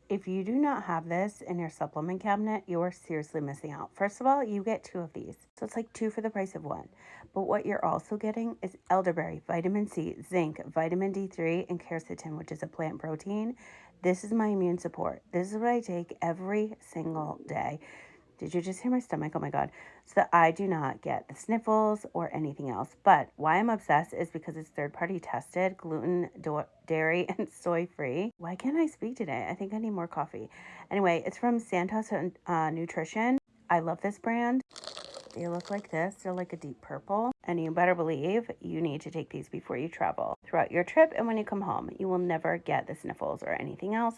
If you do not have this in your supplement cabinet, you are seriously missing out. First of all, you get 2 of these. So it's like 2 for the price of 1. But what you're also getting is elderberry, vitamin C, zinc, vitamin D3, and quercetin, which is a plant protein. This is my immune support. This is what I take every single day. Did you just hear my stomach? Oh my God. So that I do not get the sniffles or anything else. But why I'm obsessed is because it's third party tested, gluten, dairy, and soy free. Why can't I speak today? I think I need more coffee. Anyway, it's from Santos Nutrition. I love this brand. They look like this. They're like a deep purple. And you better believe you need to take these before you travel throughout your trip and when you come home. You will never get the sniffles or anything else.